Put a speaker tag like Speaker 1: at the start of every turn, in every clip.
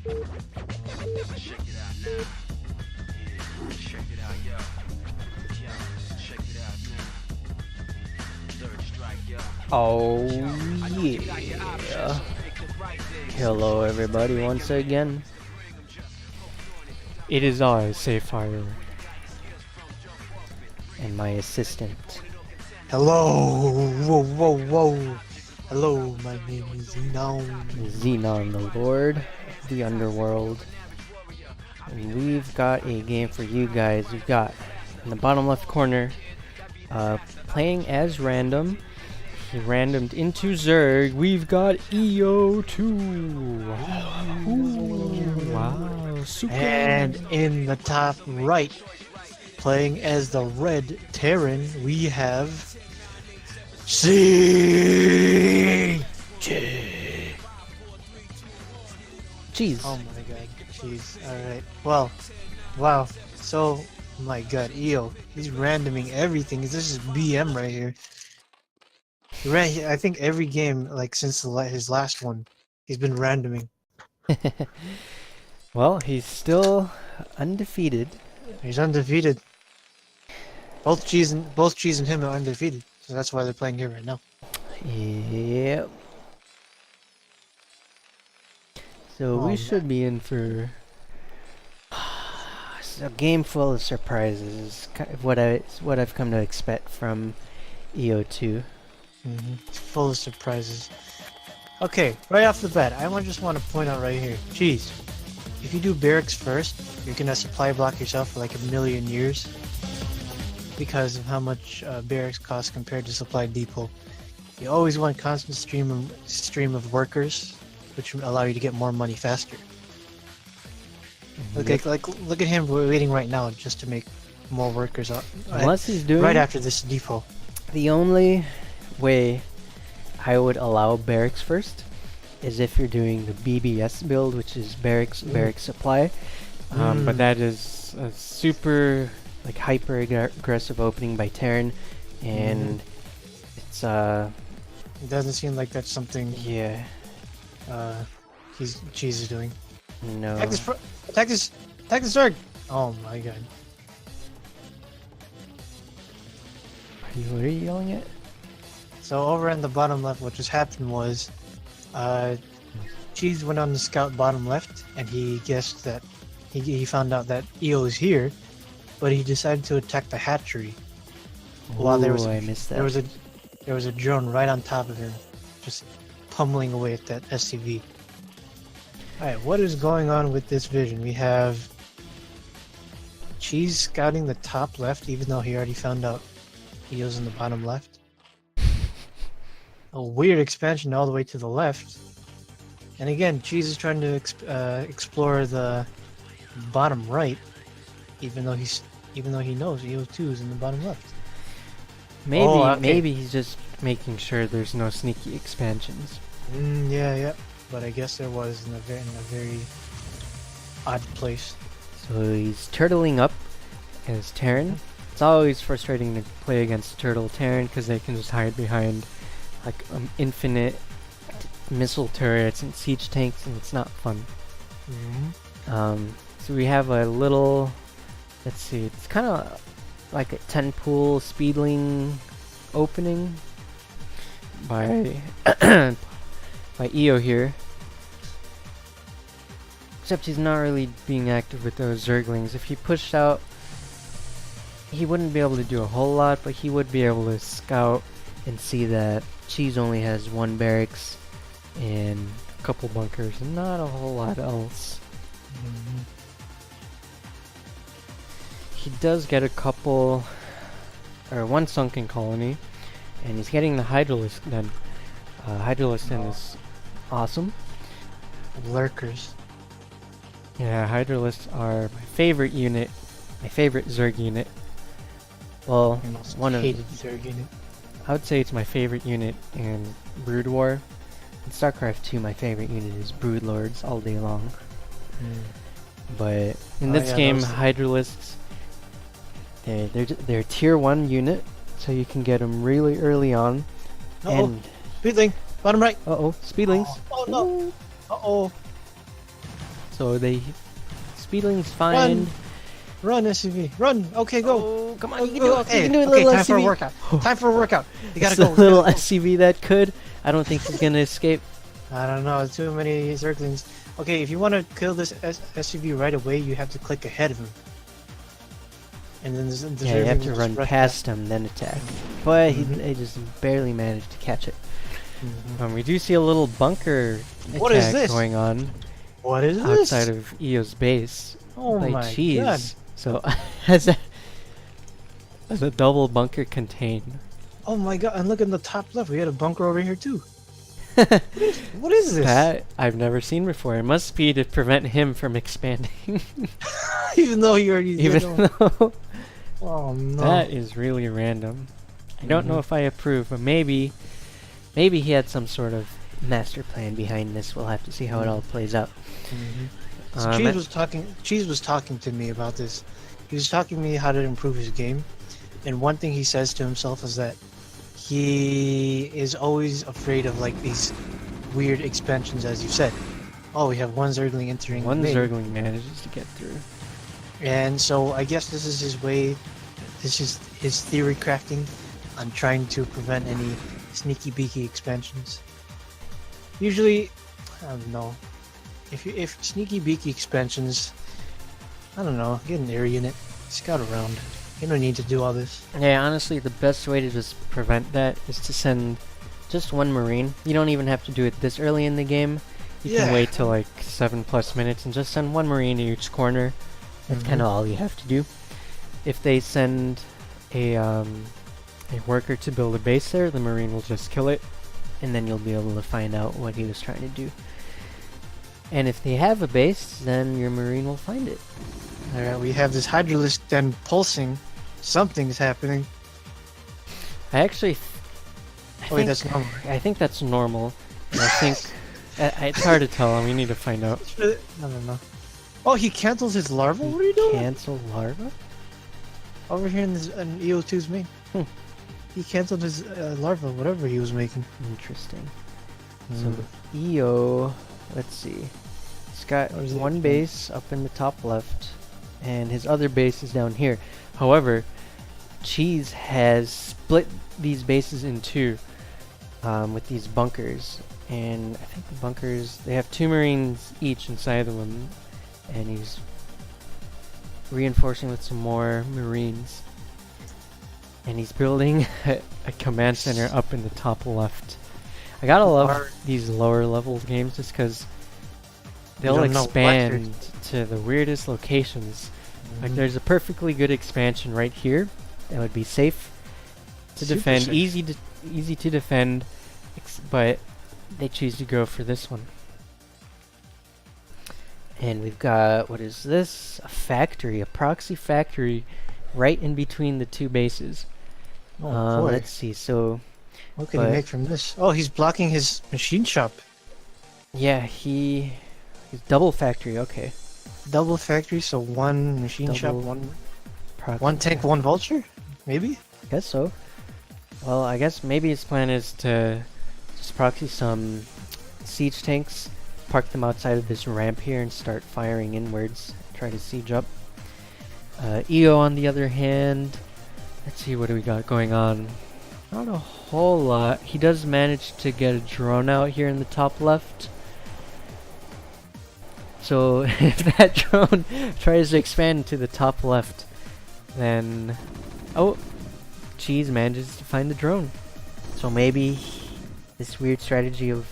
Speaker 1: Check it out now. Yeah, check it out, yo. Yo, check it out now. Third strike, yo.
Speaker 2: Oh yeah. Hello everybody once again. It is I, Sayfire, and my assistant.
Speaker 3: Hello, whoa, whoa, whoa. Hello, my name is Xenon.
Speaker 2: Xenon, the Lord of the Underworld. And we've got a game for you guys. We've got, in the bottom left corner, playing as random. He randomed into Zerg. We've got EO2. Ooh, wow, super.
Speaker 3: And in the top right, playing as the red Terran, we have Cheesse.
Speaker 2: Cheese.
Speaker 3: Oh my god, Cheesse. Alright, well, wow. So, my god, EO, he's randoming everything. This is BM right here. I think every game, like since his last one, he's been randoming.
Speaker 2: Well, he's still undefeated.
Speaker 3: He's undefeated. Both Cheese and him are undefeated, so that's why they're playing here right now.
Speaker 2: Yep. So we should be in for a game full of surprises. Kind of what I've come to expect from EO2.
Speaker 3: Full of surprises. Okay, right off the bat, I just want to point out right here, Cheese. If you do barracks first, you're gonna supply block yourself for like a million years because of how much barracks cost compared to supply depot. You always want constant stream of workers, which will allow you to get more money faster. Look at him waiting right now just to make more workers up.
Speaker 2: Unless he's doing
Speaker 3: right after this depot.
Speaker 2: The only way I would allow barracks first is if you're doing the BBS build, which is barracks supply. But that is a super like hyper aggressive opening by Terran, and it's
Speaker 3: It doesn't seem like that's something
Speaker 2: yeah.
Speaker 3: Cheese is doing.
Speaker 2: No.
Speaker 3: Attack this Zerg! Oh my god.
Speaker 2: What are you yelling at?
Speaker 3: So over in the bottom left, what just happened was, Cheese went on the scout bottom left, and he guessed that he found out that EO is here, but he decided to attack the hatchery. While
Speaker 2: I missed that.
Speaker 3: There was a drone right on top of him, just pummeling away at that SCV. Alright, what is going on with this vision? We have Cheese scouting the top left, even though he already found out EO's in the bottom left. A weird expansion all the way to the left. And again, Cheese is trying to explore the bottom right, even though he knows EO2 is in the bottom left.
Speaker 2: Maybe he's just making sure there's no sneaky expansions.
Speaker 3: Yeah. But I guess there was in a very odd place.
Speaker 2: So he's turtling up as Terran. It's always frustrating to play against Turtle Terran because they can just hide behind like infinite missile turrets and siege tanks, and it's not fun. So we have a little, let's see, it's kind of like a 10 pool speedling opening by by EO here. Except he's not really being active with those Zerglings. If he pushed out, he wouldn't be able to do a whole lot, but he would be able to scout and see that Cheese only has one barracks and a couple bunkers and not a whole lot else. He does get a couple, or one sunken colony, and he's getting the Hydralisk then. Hydralisk then is awesome.
Speaker 3: Lurkers.
Speaker 2: Yeah, Hydralisks are my favorite unit, my favorite Zerg unit. Well, one of
Speaker 3: Zerg unit.
Speaker 2: I would say it's my favorite unit in Broodwar. In Starcraft 2, my favorite unit is Broodlords all day long. But in this game, Hydralisks, they're tier 1 unit, so you can get them really early on. And
Speaker 3: Speedling, bottom right.
Speaker 2: Speedlings.
Speaker 3: Oh no.
Speaker 2: So Speedling's fine.
Speaker 3: Run, SUV. Run. Okay, go.
Speaker 2: Oh, come on, you can
Speaker 3: Go,
Speaker 2: do it.
Speaker 3: okay.
Speaker 2: You can do it,
Speaker 3: Okay,
Speaker 2: little
Speaker 3: time for a
Speaker 2: SUV.
Speaker 3: workout. Time for a workout. You gotta
Speaker 2: It's
Speaker 3: go.
Speaker 2: the little
Speaker 3: gotta go.
Speaker 2: SUV that could. I don't think he's gonna escape.
Speaker 3: I don't know. Too many circlings. Okay, if you want to kill this SUV right away, you have to click ahead of him. And then there's
Speaker 2: Yeah, you have to run past him, then attack. But he just barely managed to catch it. We do see a little bunker
Speaker 3: What is
Speaker 2: attack
Speaker 3: this?
Speaker 2: going on
Speaker 3: What is this?
Speaker 2: outside of EO's base
Speaker 3: Oh
Speaker 2: by
Speaker 3: my
Speaker 2: Cheese.
Speaker 3: god.
Speaker 2: So as a double bunker contain.
Speaker 3: Oh my god, and look in the top left, we had a bunker over here too. What is this?
Speaker 2: That I've never seen before. It must be to prevent him from expanding.
Speaker 3: Even though he already
Speaker 2: Even
Speaker 3: did.
Speaker 2: though
Speaker 3: Oh no.
Speaker 2: that is really random. I don't know if I approve, but maybe he had some sort of master plan behind this. We'll have to see how it all plays out.
Speaker 3: So Cheese was talking to me about this. He was talking to me how to improve his game, and one thing he says to himself is that he is always afraid of like these weird expansions, as you said. Oh, we have one Zergling entering.
Speaker 2: One
Speaker 3: main.
Speaker 2: Zergling manages to get through.
Speaker 3: And so I guess this is his way. This is his theory crafting on trying to prevent any sneaky beaky expansions. Usually, I don't know. If sneaky beaky expansions, I don't know, get an air unit, scout around. You don't need to do all this.
Speaker 2: Yeah, honestly, the best way to just prevent that is to send just one Marine. You don't even have to do it this early in the game. You can wait till like 7+ minutes and just send one Marine to each corner. That's kind of all you have to do. If they send a worker to build a base there, the Marine will just kill it, and then you'll be able to find out what he was trying to do. And if they have a base, then your Marine will find it.
Speaker 3: Alright, we have this Hydralisk then pulsing. Something's happening.
Speaker 2: I actually...
Speaker 3: Wait, that's normal.
Speaker 2: I think that's normal. And I think... it's hard to tell, and we need to find out.
Speaker 3: I don't know. Oh, he cancels his larva? What are you doing?
Speaker 2: Cancel larva?
Speaker 3: Over here in EO2's main. He canceled his larva, whatever he was making.
Speaker 2: Interesting. So EO, let's see. He's got one base up in the top left, and his other base is down here. However, Cheese has split these bases in two with these bunkers. And I think the bunkers, they have 2 Marines each inside of them, and he's reinforcing with some more Marines. And he's building a command center up in the top left. I gotta love these lower level games just because they'll expand to the weirdest locations. Like there's a perfectly good expansion right here that would be safe to defend, easy to defend, but they choose to go for this one. And we've got, what is this? A factory, a proxy factory right in between the two bases.
Speaker 3: Oh boy.
Speaker 2: Let's see, so...
Speaker 3: What can he make from this? Oh, he's blocking his machine shop.
Speaker 2: Yeah, he's double factory, okay.
Speaker 3: Double factory, so one machine shop, one tank, one vulture? Maybe?
Speaker 2: I guess so. Well, I guess maybe his plan is to just proxy some siege tanks, park them outside of this ramp here and start firing inwards, try to siege up. EO on the other hand, let's see what do we got going on. Not a whole lot. He does manage to get a drone out here in the top left. So if that drone tries to expand to the top left, then... Oh! Cheese manages to find the drone. So maybe this weird strategy of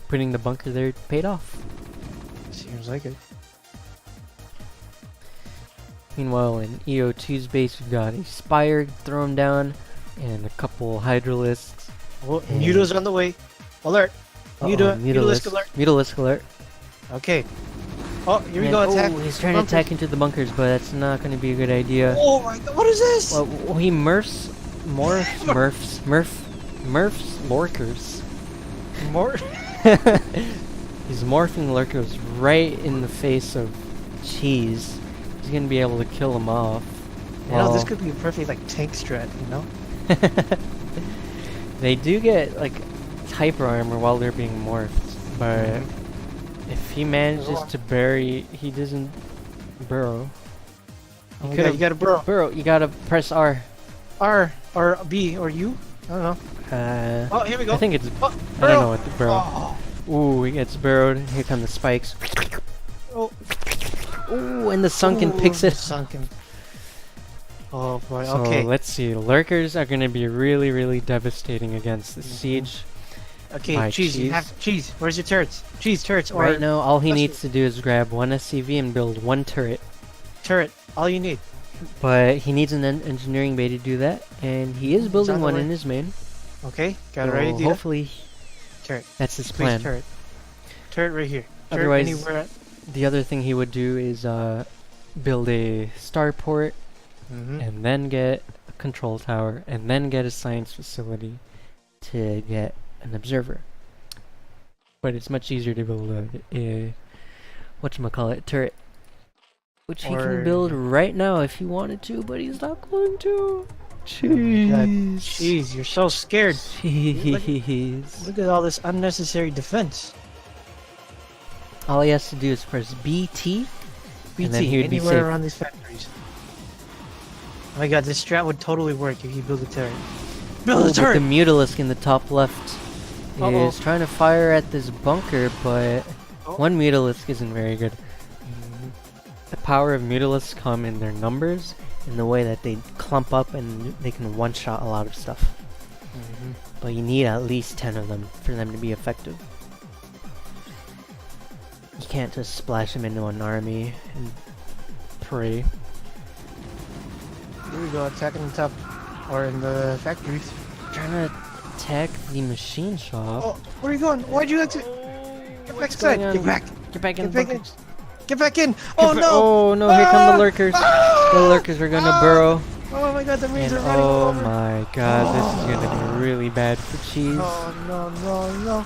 Speaker 2: putting the bunker there paid off.
Speaker 3: Seems like it.
Speaker 2: Meanwhile, in EO2's base, we've got a Spire thrown down and a couple Hydralisks.
Speaker 3: Oh, Muta's on the way. Alert! Mutalisk alert.
Speaker 2: Mutalisk alert.
Speaker 3: Okay. Oh, here we go, attack.
Speaker 2: Oh, he's trying to attack into the bunkers, but that's not going to be a good idea.
Speaker 3: Oh my god, what is this?
Speaker 2: Well, he Murphs lurkers. He's morphing lurkers right in the face of Cheese. He's going to be able to kill him off.
Speaker 3: You know, this could be a perfect like tank strat, you know?
Speaker 2: They do get like hyper armor while they're being morphed, but If he manages to bury, he doesn't burrow.
Speaker 3: Oh my God, you gotta burrow.
Speaker 2: Burrow, you gotta press R.
Speaker 3: R or B or U? I don't know. Oh, here we go.
Speaker 2: I think it's.
Speaker 3: Oh,
Speaker 2: I don't know what the burrow.
Speaker 3: Oh.
Speaker 2: Ooh, he gets burrowed. Here come the spikes.
Speaker 3: Oh.
Speaker 2: Ooh, and the sunken picks it.
Speaker 3: Sunken. Oh boy.
Speaker 2: So
Speaker 3: Okay.
Speaker 2: let's see. Lurkers are gonna be really, really devastating against the siege.
Speaker 3: Okay,
Speaker 2: by
Speaker 3: Cheese. You
Speaker 2: Cheese.
Speaker 3: have Cheese. Where's your turrets? Cheese turrets or
Speaker 2: Right now, all he
Speaker 3: Let's-
Speaker 2: needs to do is grab one SCV and build one turret.
Speaker 3: turret. All you need.
Speaker 2: But he needs an engineering bay to do that, and he is building
Speaker 3: on the
Speaker 2: one
Speaker 3: way.
Speaker 2: in his main.
Speaker 3: Okay. Got it
Speaker 2: So
Speaker 3: ready to do that.
Speaker 2: hopefully,
Speaker 3: Turret.
Speaker 2: that's his
Speaker 3: Please
Speaker 2: plan.
Speaker 3: turret. Turret right here. Turret
Speaker 2: Otherwise-
Speaker 3: anywhere.
Speaker 2: The other thing he would do is build a starport, and then get a control tower, and then get a science facility to get an observer. But it's much easier to build a whatchamacallit, turret. Which he
Speaker 3: Or-
Speaker 2: can build right now if he wanted to, but he's not going to.
Speaker 3: God,
Speaker 2: Jeez.
Speaker 3: Cheese, you're so scared.
Speaker 2: Jeez.
Speaker 3: Look at all this unnecessary defense.
Speaker 2: All he has to do is press BT.
Speaker 3: BT,
Speaker 2: then he would be
Speaker 3: anywhere
Speaker 2: safe.
Speaker 3: around these factories. Oh my God, this strat would totally work if you build a turret. Build
Speaker 2: Oh,
Speaker 3: a
Speaker 2: but the
Speaker 3: turret!
Speaker 2: Mutalisk in the top left
Speaker 3: Uh-oh.
Speaker 2: is trying to fire at this bunker, but
Speaker 3: Oh.
Speaker 2: one Mutalisk isn't very good. The power of Mutalisks come in their numbers, in the way that they clump up and they can one-shot a lot of stuff. But you need at least 10 of them for them to be effective. You can't just splash them into an army and pray.
Speaker 3: Here we go, attacking the top. Or in the factories.
Speaker 2: Trying to attack the machine shop.
Speaker 3: Oh, where are you going? Why'd you exit? Get back inside!
Speaker 2: going on?
Speaker 3: Get back!
Speaker 2: Get back in
Speaker 3: Get
Speaker 2: the
Speaker 3: back in!
Speaker 2: bunkers.
Speaker 3: Get back in! Oh no!
Speaker 2: Oh no, here come the lurkers.
Speaker 3: Ah!
Speaker 2: The lurkers are gonna burrow.
Speaker 3: Oh my God, the Marines
Speaker 2: And
Speaker 3: are running all
Speaker 2: oh
Speaker 3: over!
Speaker 2: my god, this is gonna be really bad for Cheese.
Speaker 3: Oh no, no, no!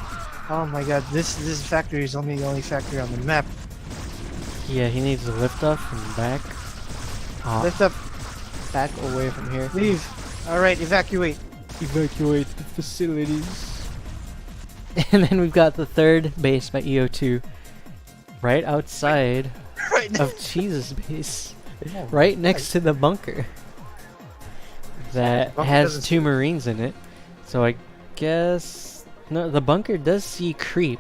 Speaker 3: Oh my God, this factory is only the only factory on the map.
Speaker 2: Yeah, he needs to lift off and back. Ah,
Speaker 3: Lift up,
Speaker 2: back away from here.
Speaker 3: leave. All right, evacuate.
Speaker 2: Evacuate the facilities. And then we've got the third base by EO2. Right outside
Speaker 3: Right now.
Speaker 2: of Cheese's base.
Speaker 3: Oh,
Speaker 2: Right next to the bunker. That
Speaker 3: bunker
Speaker 2: has
Speaker 3: doesn't
Speaker 2: 2 Marines in it. So I guess... No, the bunker does see creep.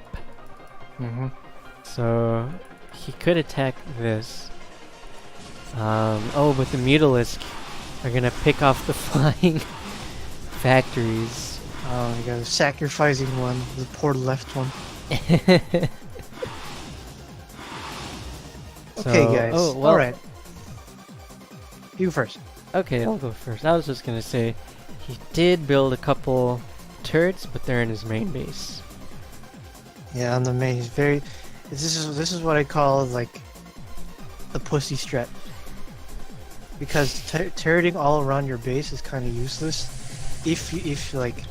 Speaker 2: So he could attack this. Oh, but the Mutalisk are gonna pick off the flying factories.
Speaker 3: Oh my God, sacrificing one, the poor left one. Okay,
Speaker 2: So-
Speaker 3: guys.
Speaker 2: Oh, well,
Speaker 3: All right. You first.
Speaker 2: Okay, I'll go first. I was just gonna say, he did build a couple turrets, but they're in his main base.
Speaker 3: Yeah, on the main, he's very. This is what I call like the pussy strat. Because turreting all around your base is kind of useless, if like,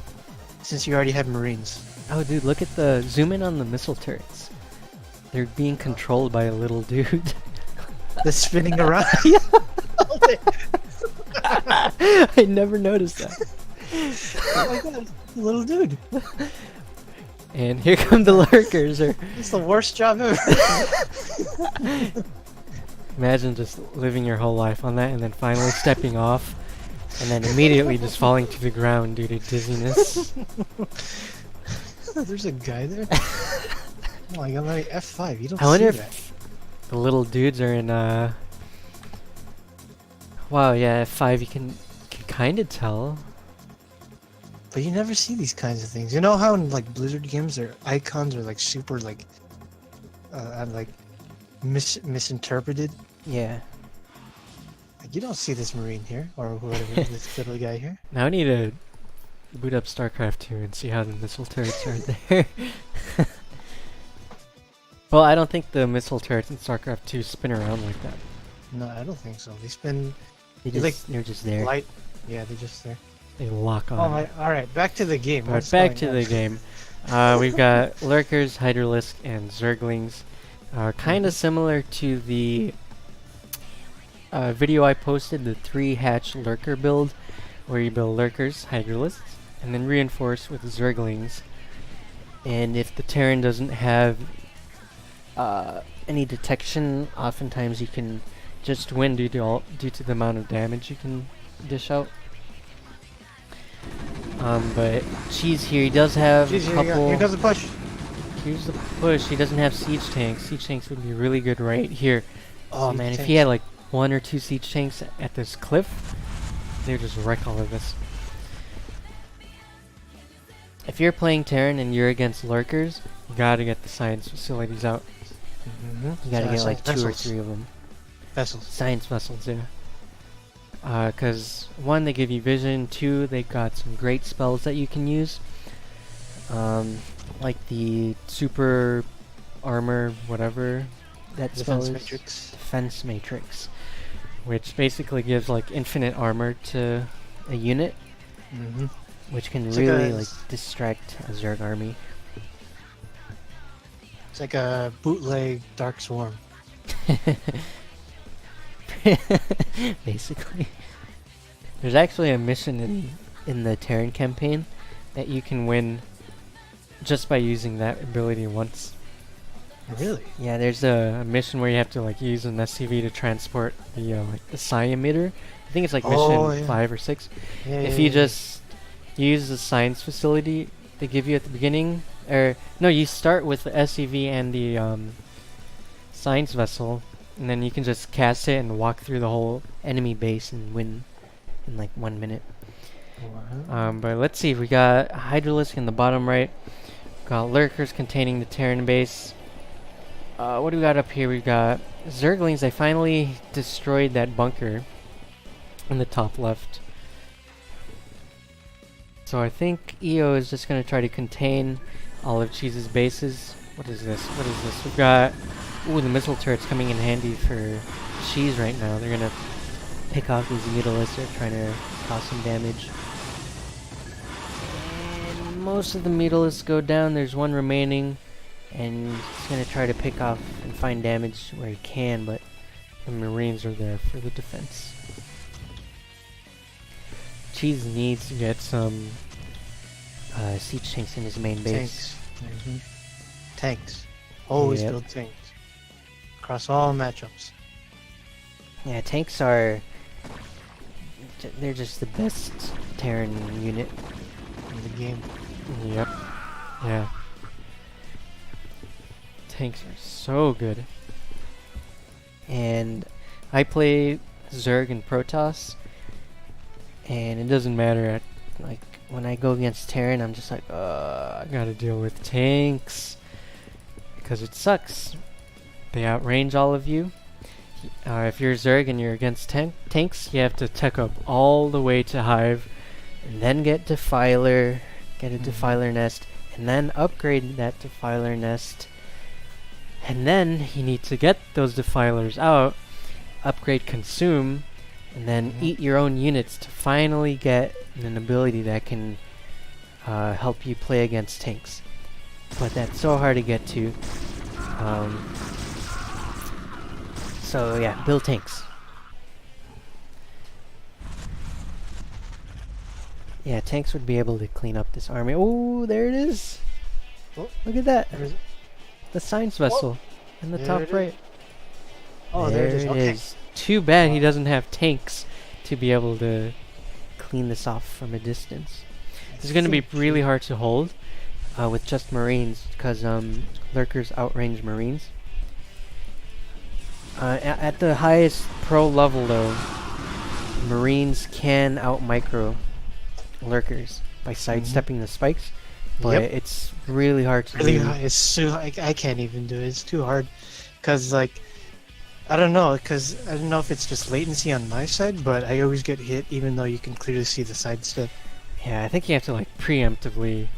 Speaker 3: since you already have Marines.
Speaker 2: Oh, dude, look at the zoom in on the missile turrets. They're being controlled by a little dude.
Speaker 3: The spinning around.
Speaker 2: I never noticed that.
Speaker 3: Oh my God, it's a little dude.
Speaker 2: And here come the lurkers.
Speaker 3: It's the worst job ever.
Speaker 2: Imagine just living your whole life on that and then finally stepping off and then immediately just falling to the ground due to dizziness.
Speaker 3: There's a guy there. Oh my God, let me F5. You don't
Speaker 2: I wonder
Speaker 3: see that.
Speaker 2: if the little dudes are in wow, yeah, F5 you can kind of tell.
Speaker 3: But you never see these kinds of things. You know how in like Blizzard games their icons are like super like misinterpreted?
Speaker 2: Yeah.
Speaker 3: Like you don't see this Marine here or whatever this little guy here.
Speaker 2: Now I need to boot up Starcraft 2 and see how the missile turrets are there. Well, I don't think the missile turrets in Starcraft 2 spin around like that.
Speaker 3: No, I don't think so. They spin
Speaker 2: They're just there.
Speaker 3: light. Yeah, they're just there.
Speaker 2: They lock on.
Speaker 3: Oh my! All right, back to the game.
Speaker 2: Alright,
Speaker 3: What's
Speaker 2: back
Speaker 3: going
Speaker 2: to
Speaker 3: on?
Speaker 2: the game. We've got Lurkers, Hydralisk, and Zerglings. Kind of similar to the video I posted, the 3-hatch Lurker build, where you build Lurkers, Hydralisks, and then reinforce with Zerglings. And if the Terran doesn't have any detection, oftentimes you can just win due to the amount of damage you can dish out. But Cheese here, he does have
Speaker 3: Jeez,
Speaker 2: a couple.
Speaker 3: here comes the push.
Speaker 2: Here's the push. He doesn't have siege tanks. Siege tanks would be really good right here. Oh
Speaker 3: Siege
Speaker 2: man, if
Speaker 3: tanks.
Speaker 2: he had like 1 or 2 siege tanks at this cliff, they'd just wreck all of this. If you're playing Terran and you're against lurkers, you gotta get the science facilities out. You gotta get like 2 or 3 of them.
Speaker 3: Vessels.
Speaker 2: Science vessels, yeah. Because 1, they give you vision. 2, they got some great spells that you can use. Like the super armor, whatever that spell
Speaker 3: Defense
Speaker 2: is.
Speaker 3: matrix.
Speaker 2: Defense matrix, which basically gives like infinite armor to a unit, which can
Speaker 3: It's like
Speaker 2: really
Speaker 3: a-
Speaker 2: like distract a Zerg army.
Speaker 3: It's like a bootleg Dark Swarm.
Speaker 2: Basically, there's actually a mission in the Terran campaign that you can win just by using that ability once.
Speaker 3: Really?
Speaker 2: Yeah, there's a mission where you have to like use an SCV to transport the like the psi emitter. I think it's like mission
Speaker 3: Oh, yeah.
Speaker 2: 5 or 6.
Speaker 3: Yeah.
Speaker 2: If you just use the science facility they give you at the beginning, or no, you start with the SCV and the science vessel, and then you can just cast it and walk through the whole enemy base and win in like 1 minute. But let's see, we got Hydralisk in the bottom right, got lurkers containing the Terran base. What do we got up here? We've got Zerglings. They finally destroyed that bunker in the top left. So I think EO is just going to try to contain all of Cheese's bases. What is this? What is this? We've got... Ooh, the missile turret's coming in handy for Cheese right now. They're going to pick off these mutalisks. They're trying to cause some damage. And most of the mutalisks go down. There's 1 remaining. And he's going to try to pick off and find damage where he can, but the Marines are there for the defense. Cheese needs to get some siege tanks in his main base.
Speaker 3: Tanks. Tanks. Always
Speaker 2: Yep.
Speaker 3: build tanks. Across all matchups.
Speaker 2: Yeah, tanks are... they're just the best Terran unit.
Speaker 3: In the game.
Speaker 2: Yep. Yeah. Tanks are so good. And I play Zerg and Protoss, and it doesn't matter. Like when I go against Terran, I'm just like, I gotta deal with tanks because it sucks. They outrange all of you. If you're Zerg and you're against tanks, you have to tech up all the way to Hive, and then get Defiler, get a Defiler nest, and then upgrade that Defiler nest. And then you need to get those defilers out, upgrade consume, and then eat your own units to finally get an ability that can help you play against tanks. But that's so hard to get to. So yeah, build tanks. Yeah, tanks would be able to clean up this army. Oh, there it is!
Speaker 3: Oh.
Speaker 2: Look at that!
Speaker 3: There is it.
Speaker 2: The science vessel in the
Speaker 3: There
Speaker 2: top
Speaker 3: it is.
Speaker 2: right.
Speaker 3: Oh, there it is. Okay.
Speaker 2: Too bad he
Speaker 3: Wow.
Speaker 2: doesn't have tanks to be able to clean this off from a distance. This is going to be really hard to hold with just Marines because lurkers outrange Marines. At the highest pro level though, Marines can out-micro lurkers by sidestepping the spikes, but
Speaker 3: Yep.
Speaker 2: it's really hard to
Speaker 3: Really
Speaker 2: do.
Speaker 3: hard. It's so I can't even do it. It's too hard. Cause like I don't know. Cause I don't know if it's just latency on my side, but I always get hit even though you can clearly see the sidestep.
Speaker 2: Yeah, I think you have to like preemptively.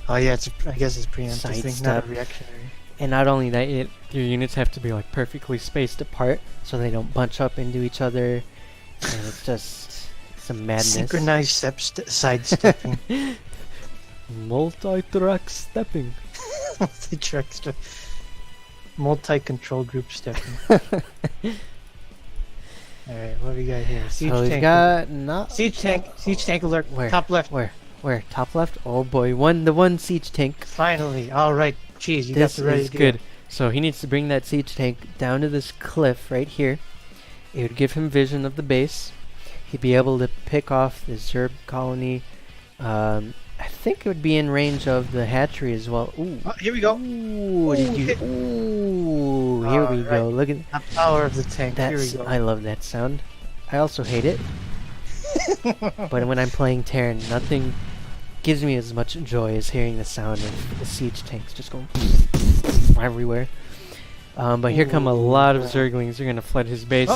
Speaker 3: Oh yeah, I guess it's preemptive thing, not
Speaker 2: Sidestep.
Speaker 3: a reactionary.
Speaker 2: And not only that, your units have to be like perfectly spaced apart so they don't bunch up into each other. And it's just some madness.
Speaker 3: Synchronized sidestepping.
Speaker 2: Multi-track stepping.
Speaker 3: Multi-track step. Multi-control group stepping. Alright, what do we got here? Siege
Speaker 2: So we've
Speaker 3: tank.
Speaker 2: got not
Speaker 3: Siege tank alert.
Speaker 2: Where?
Speaker 3: Top left.
Speaker 2: Where? Top left? Oh boy, the one siege tank.
Speaker 3: Finally. Alright, Cheese, you
Speaker 2: This
Speaker 3: got the ready
Speaker 2: is
Speaker 3: to
Speaker 2: good. So he needs to bring that siege tank down to this cliff right here. It would give him vision of the base. He'd be able to pick off the Zerg colony. I think it would be in range of the hatchery as well. Ooh.
Speaker 3: Oh, here we go.
Speaker 2: Ooh, did you? Ooh, here we go. Look at
Speaker 3: the power of the tank. Here we
Speaker 2: that's.
Speaker 3: go.
Speaker 2: I love that sound. I also hate it. But when I'm playing Terran, nothing gives me as much joy as hearing the sound of the siege tanks just going everywhere. But here come a lot of Zerglings. They're gonna flood his base.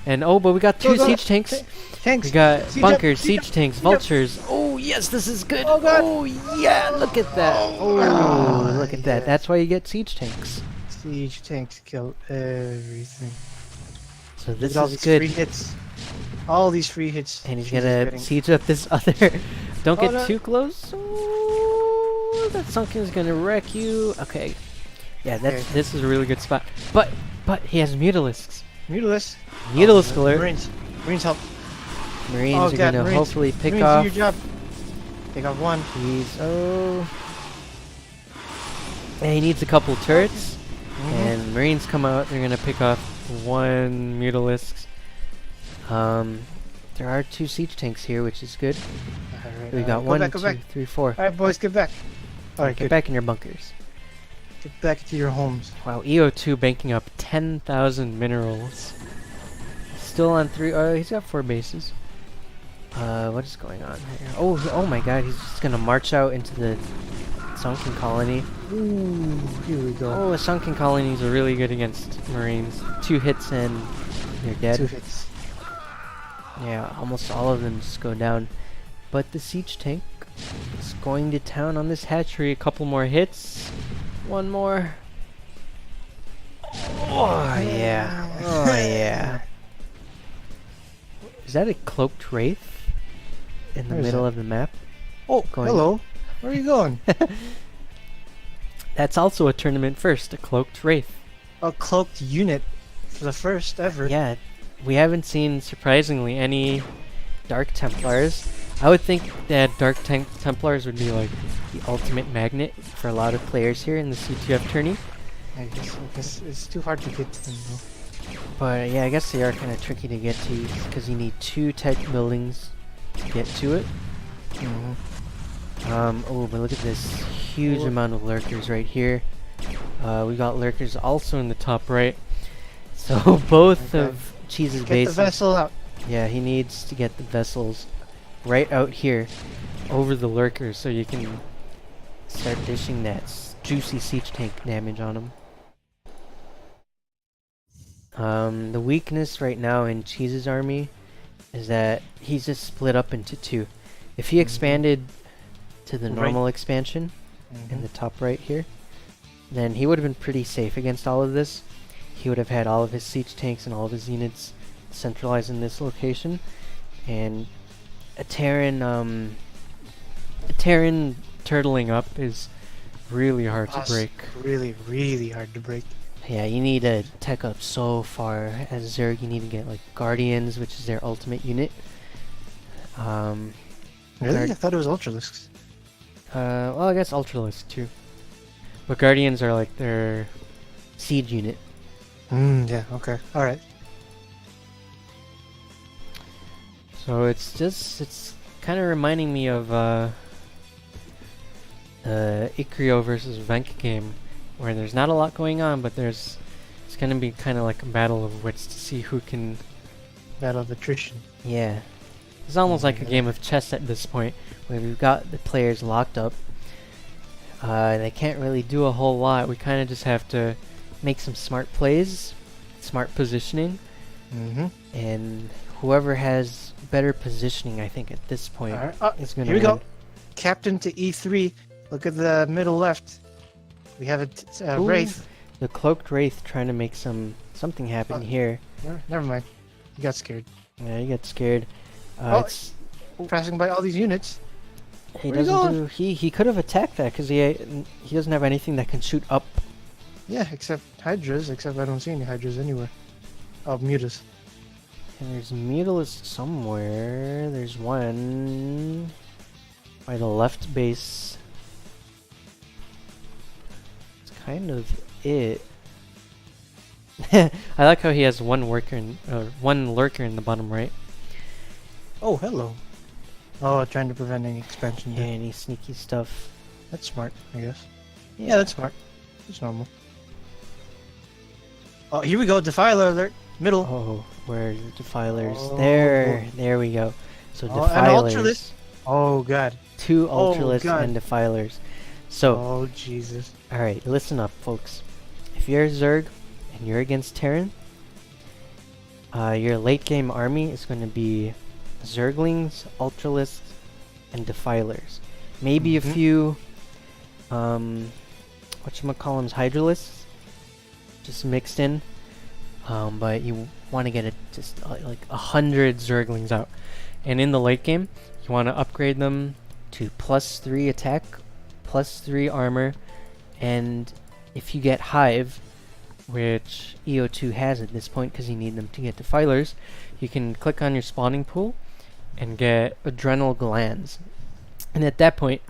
Speaker 2: And but we got two siege tanks.
Speaker 3: Tanks.
Speaker 2: We got
Speaker 3: Siege
Speaker 2: bunkers,
Speaker 3: up,
Speaker 2: siege tanks, vultures. Oh yes, this is good.
Speaker 3: Oh, God.
Speaker 2: Oh yeah, look at that. Oh, look at that. That's why you get siege tanks.
Speaker 3: Siege tanks kill everything.
Speaker 2: So this
Speaker 3: all
Speaker 2: is
Speaker 3: these
Speaker 2: good.
Speaker 3: free hits. All these free hits.
Speaker 2: And he's
Speaker 3: Cheese is
Speaker 2: gonna
Speaker 3: getting.
Speaker 2: siege up this other. Don't get
Speaker 3: no.
Speaker 2: too close. Oh, that Sunken's gonna wreck you. Okay. Yeah, this is a really good spot. But he has Mutalisks.
Speaker 3: Mutalisk.
Speaker 2: Mutalisk alert.
Speaker 3: Marines help.
Speaker 2: Marines are gonna
Speaker 3: Marines.
Speaker 2: hopefully pick
Speaker 3: Marines,
Speaker 2: off.
Speaker 3: do your job. They got one.
Speaker 2: Yeah, he needs a couple turrets. And Marines come out. They're gonna pick off one Mutalisks. There are two siege tanks here, which is good.
Speaker 3: Alright,
Speaker 2: We got
Speaker 3: go
Speaker 2: one,
Speaker 3: back, go
Speaker 2: two,
Speaker 3: back.
Speaker 2: 3, 4.
Speaker 3: Alright, boys, get back. Alright,
Speaker 2: Get
Speaker 3: good.
Speaker 2: back in your bunkers.
Speaker 3: Get back to your homes.
Speaker 2: Wow, EO2 banking up 10,000 minerals. Still on 3. Oh, he's got 4 bases. What is going on here? Oh my God! He's just gonna march out into the sunken colony.
Speaker 3: Ooh, here we go.
Speaker 2: Oh, sunken colonies are really good against Marines. 2 hits and they're dead.
Speaker 3: 2 hits.
Speaker 2: Yeah, almost all of them just go down. But the siege tank is going to town on this hatchery. A couple more hits. One more. Oh yeah. Oh yeah. Is that a cloaked wraith in the
Speaker 3: Where is
Speaker 2: middle
Speaker 3: that?
Speaker 2: of the map?
Speaker 3: Oh,
Speaker 2: Going-
Speaker 3: hello. Where are you going?
Speaker 2: That's also a tournament first, a cloaked wraith.
Speaker 3: A cloaked unit for the first ever.
Speaker 2: Yeah, we haven't seen, surprisingly, any Dark Templars. I would think that Dark Templars would be like the ultimate magnet for a lot of players here in the CTF tourney.
Speaker 3: I guess it's too hard to get to them though.
Speaker 2: But yeah, I guess they are kind of tricky to get to because you need 2 tech buildings to get to it. Oh, but look at this huge amount of lurkers right here. We got lurkers also in the top right. So both of Cheese's
Speaker 3: Get
Speaker 2: bases.
Speaker 3: the vessel out.
Speaker 2: Yeah, he needs to get the vessels right out here over the lurkers so you can start dishing that juicy siege tank damage on them. The weakness right now in Cheese's army is that he's just split up into 2. If he expanded to the normal expansion in the top right here, then he would have been pretty safe against all of this. He would have had all of his siege tanks and all of his units centralized in this location, and a Terran turtling up is really hard to break.
Speaker 3: Really, really hard to break.
Speaker 2: Yeah, you need to tech up so far. As Zerg, you need to get like Guardians, which is their ultimate unit.
Speaker 3: Really?
Speaker 2: Guard-
Speaker 3: I thought it was Ultralisks.
Speaker 2: Well, I guess Ultralisk too. But Guardians are like their siege unit.
Speaker 3: Yeah, okay. Alright.
Speaker 2: So it's kind of reminding me of Ikrio versus Venk game, where there's not a lot going on, but it's gonna be kind of like a battle of wits to see who can.
Speaker 3: Battle of attrition.
Speaker 2: Yeah, it's almost like a game of chess at this point, where we've got the players locked up. They can't really do a whole lot. We kind of just have to make some smart plays, smart positioning, and whoever has better positioning, I think, at this point is going to
Speaker 3: Here we
Speaker 2: win.
Speaker 3: go. Captain to E3. Look at the middle left. We have a Wraith.
Speaker 2: The cloaked wraith trying to make something happen here.
Speaker 3: Never mind. You got scared.
Speaker 2: Yeah, you get scared. It's
Speaker 3: Passing by all these units.
Speaker 2: he
Speaker 3: where you
Speaker 2: doesn't
Speaker 3: going?
Speaker 2: do. He could have attacked that because he doesn't have anything that can shoot up.
Speaker 3: Yeah, except Hydras. Except I don't see any Hydras anywhere. Oh, Mutas.
Speaker 2: And there's Mutalisk somewhere. There's one by the left base. It's kind of it. I like how he has one one lurker in the bottom right.
Speaker 3: Oh, hello. Oh, trying to prevent any expansion.
Speaker 2: Yeah,
Speaker 3: there.
Speaker 2: any sneaky stuff.
Speaker 3: That's smart, I guess. Yeah, that's smart. It's normal. Oh, here we go. Defiler alert. Middle.
Speaker 2: Oh, where are the defilers?
Speaker 3: Oh.
Speaker 2: There we go. So
Speaker 3: Oh, and
Speaker 2: defilers.
Speaker 3: Ultralisk. Oh, God.
Speaker 2: 2
Speaker 3: Oh,
Speaker 2: ultralists
Speaker 3: God.
Speaker 2: and defilers. So,
Speaker 3: Oh, Jesus.
Speaker 2: alright, listen up, folks. If you're a Zerg and you're against Terran, your late game army is going to be Zerglings, ultralisks, and defilers. Maybe a few, whatchamacallums, hydralisks, just mixed in. But you want to get just like 100 Zerglings out. And in the late game, you want to upgrade them to +3 attack, +3 armor, and if you get Hive, which EO2 has at this point because you need them to get defilers, you can click on your spawning pool and get adrenal glands. And at that point,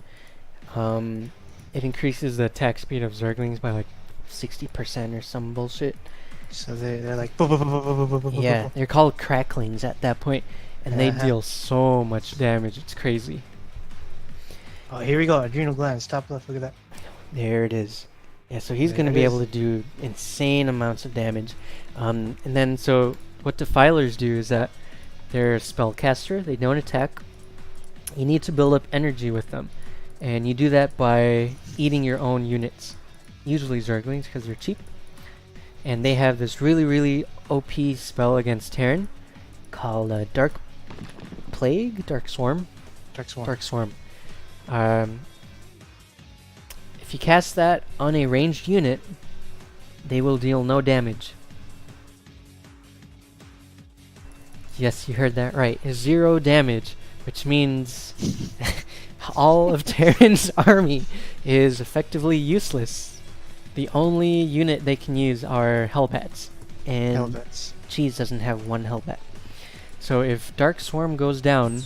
Speaker 2: it increases the attack speed of Zerglings by like 60% or some bullshit.
Speaker 3: So they're like...
Speaker 2: Yeah, they're called cracklings at that point, and they deal so much damage, it's crazy.
Speaker 3: Oh, here we go. Adrenal glands. Top left. Look at that.
Speaker 2: There it is. Yeah, so he's
Speaker 3: There
Speaker 2: going to
Speaker 3: it
Speaker 2: be
Speaker 3: is.
Speaker 2: able to do insane amounts of damage. And then, so what defilers do is that they're a spellcaster, they don't attack. You need to build up energy with them. And you do that by eating your own units. Usually Zerglings, because they're cheap. And they have this really, really OP spell against Terran called Dark Plague? Dark Swarm?
Speaker 3: Dark Swarm.
Speaker 2: Dark Swarm. If you cast that on a ranged unit, they will deal no damage. Yes, you heard that right. 0 damage, which means all of Terran's army is effectively useless. The only unit they can use are Hellbats, and
Speaker 3: Helmets.
Speaker 2: Cheese doesn't have 1 Hellbat. So if Dark Swarm goes down,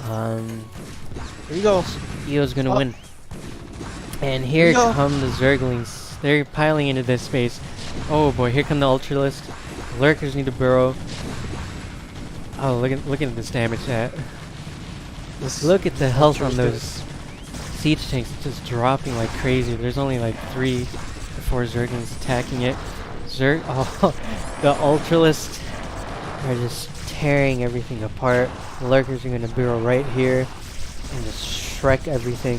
Speaker 3: Here we go.
Speaker 2: EO's gonna
Speaker 3: Oh.
Speaker 2: win. And here
Speaker 3: go.
Speaker 2: come the Zerglings. They're piling into this space. Oh boy, here come the Ultralisk. Lurkers need to burrow. Oh, look at this damage. Look at the health on those siege tanks. It's just dropping like crazy. There's only like 3 or 4 Zerglings attacking it. Oh, the Ultralisks are just tearing everything apart. The Lurkers are gonna burrow right here and just Shrek everything.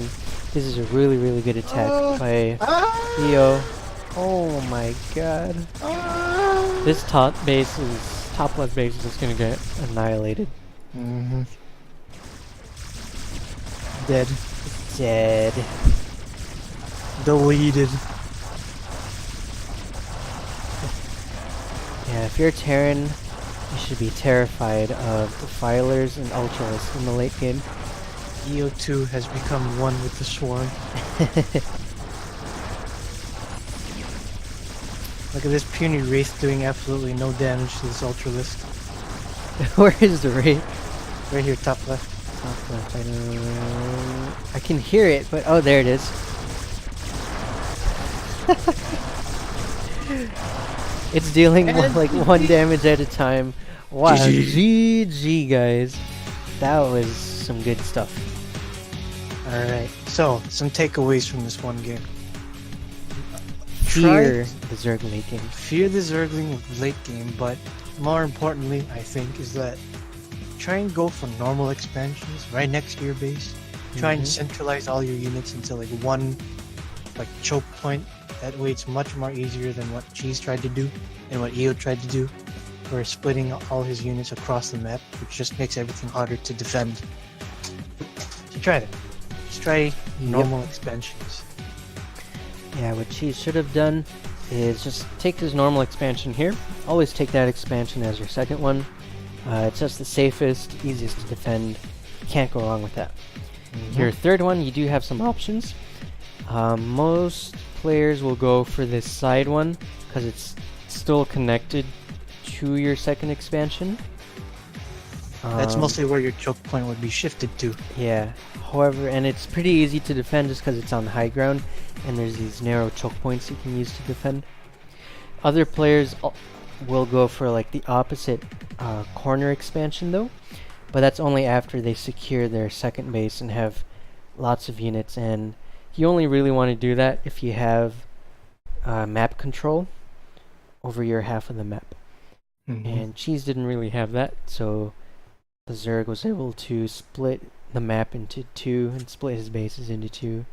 Speaker 2: This is a really, really good attack by EO. Oh my god. This top left base is just gonna get annihilated.
Speaker 3: Mm-hmm. Dead.
Speaker 2: Dead.
Speaker 3: Deleted.
Speaker 2: Yeah, if you're Terran, you should be terrified of Defilers and Ultralisks in the late game.
Speaker 3: EO2 has become one with the swarm. Look at this puny wraith doing absolutely no damage to this Ultralisk.
Speaker 2: Where is the Wraith?
Speaker 3: Right here, top left.
Speaker 2: Top left. I can hear it, but oh, there it is. It's dealing like 1 damage at a time. Wow, GG guys. That was some good stuff.
Speaker 3: Alright, so some takeaways from this one game.
Speaker 2: Fear the Zerg late game.
Speaker 3: Fear the Zergling late game, but more importantly, I think, is that try and go for normal expansions right next to your base. Try and centralize all your units into like one choke point. That way it's much more easier than what Cheese tried to do and what EO tried to do, for splitting all his units across the map, which just makes everything harder to defend. So try that. Just try normal expansions.
Speaker 2: Yeah, what Cheese should have done is just take his normal expansion here. Always take that expansion as your second one. It's just the safest, easiest to defend. You can't go wrong with that. Your third one, you do have some options. Most players will go for this side one because it's still connected to your second expansion.
Speaker 3: That's mostly where your choke point would be shifted to.
Speaker 2: Yeah. However, and it's pretty easy to defend just because it's on high ground and there's these narrow choke points you can use to defend. Other players will go for like the opposite corner expansion though, but that's only after they secure their second base and have lots of units, and you only really want to do that if you have map control over your half of the map. And Cheese didn't really have that, so the Zerg was able to split the map into two and split his bases into two.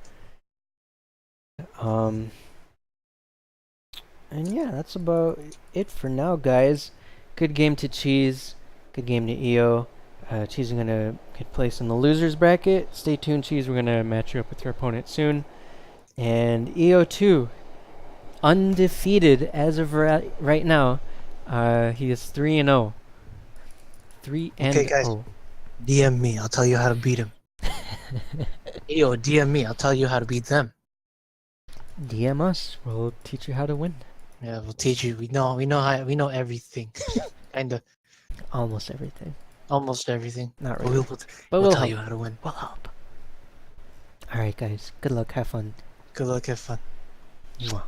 Speaker 2: And yeah, that's about it for now, guys. Good game to Cheese. Good game to EO. Cheese is going to get placed in the losers bracket. Stay tuned, Cheese. We're going to match you up with your opponent soon. And EO2, undefeated as of right now. He is 3-0. 3-0.
Speaker 3: Okay, guys. DM me. I'll tell you how to beat him. EO, DM me. I'll tell you how to beat them.
Speaker 2: DM us. We'll teach you how to win.
Speaker 3: Yeah, we'll teach you. We know everything. Kinda.
Speaker 2: Almost everything.
Speaker 3: Almost everything.
Speaker 2: Not
Speaker 3: But
Speaker 2: really.
Speaker 3: we'll tell
Speaker 2: help.
Speaker 3: you how to win.
Speaker 2: We'll help. Alright, guys. Good luck. Have fun.
Speaker 3: Good luck. Have fun.
Speaker 2: Mwah.